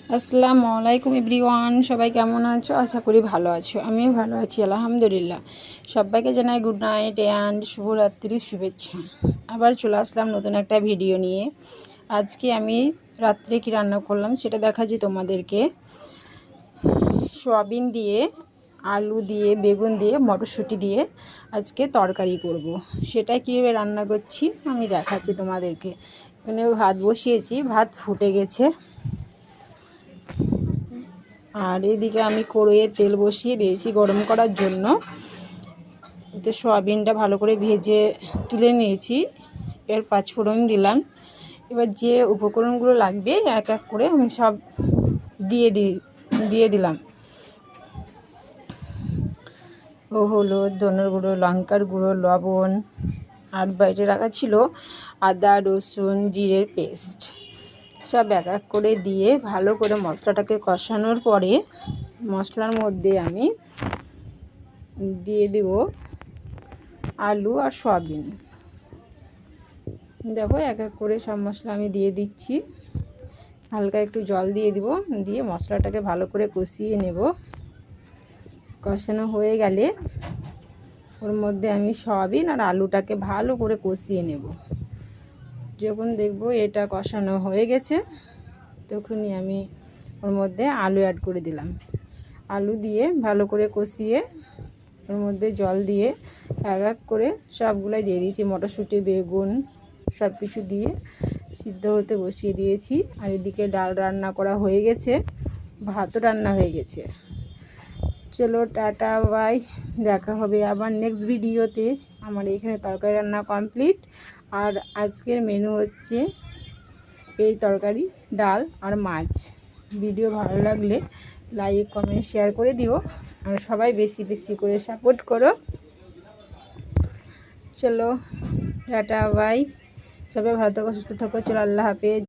আসসালামু আলাইকুম এভরিওয়ান, সবাই কেমন আছো? আশা করি ভালো আছো। আমিও ভালো আছি আলহামদুলিল্লাহ। সবাইকে জানাই গুড নাইট অ্যান্ড শুভরাত্রির শুভেচ্ছা। আবার চলে আসলাম নতুন একটা ভিডিও নিয়ে। আজকে আমি রাত্রে কি রান্না করলাম সেটা দেখাচ্ছি তোমাদেরকে। সয়াবিন দিয়ে, আলু দিয়ে, বেগুন দিয়ে, মটরশুঁটি দিয়ে আজকে তরকারি করব। সেটা কীভাবে রান্না করছি আমি দেখাচ্ছি তোমাদেরকে। এখানে ভাত বসিয়েছি, ভাত ফুটে গেছে। আর এদিকে আমি কড়াইয়ে তেল বসিয়ে দিয়েছি গরম করার জন্য। এতে সয়াবিনটা ভালো করে ভেজে তুলে নিয়েছি। এর 5 ফোড়ন দিলাম। এবার যে উপকরণগুলো লাগবে এক এক করে আমি সব দিয়ে দিলাম। ও হলুদ, ধনের গুঁড়ো, লঙ্কার গুঁড়ো, লবণ, আর বাইরে রাখা ছিল আদা, রসুন, জিরের পেস্ট। সব এক এক করে দিয়ে ভালো করে মশলাটাকে কষানোর পরে মশলার মধ্যে আমি দিয়ে দেব আলু আর সয়াবিন। দেখো এক এক করে সব মশলা আমি দিয়ে দিচ্ছি। হালকা একটু জল দিয়ে দিব, দিয়ে মশলাটাকে ভালো করে কষিয়ে নেব। কষানো হয়ে গেলে ওর মধ্যে আমি সয়াবিন আর আলুটাকে ভালো করে কষিয়ে নেব। যখন দেখবো এটা কষানো হয়ে গেছে তখনই আমি ওর মধ্যে আলু অ্যাড করে দিলাম। আলু দিয়ে ভালো করে কষিয়ে ওর মধ্যে জল দিয়ে এক এক করে সবগুলাই দিয়ে দিয়েছি। মটরশুঁটি, বেগুন সব কিছু দিয়ে সিদ্ধ হতে বসিয়ে দিয়েছি। আর এদিকে ডাল রান্না করা হয়ে গেছে, ভাতও রান্না হয়ে গেছে। চলো টাটা বাই, দেখা হবে আবার নেক্সট ভিডিওতে। আমার এখানে তরকারি রান্না কমপ্লিট। আর আজকের মেনু হচ্ছে এই তরকারি, ডাল আর মাছ। ভিডিও ভালো লাগলে লাইক, কমেন্ট, শেয়ার করে দিও। আর সবাই বেশি বেশি করে সাপোর্ট করো। চলো টাটা বাই, সবাই ভালো থাকো, সুস্থ থাকো। চলো আল্লাহ হাফেজ।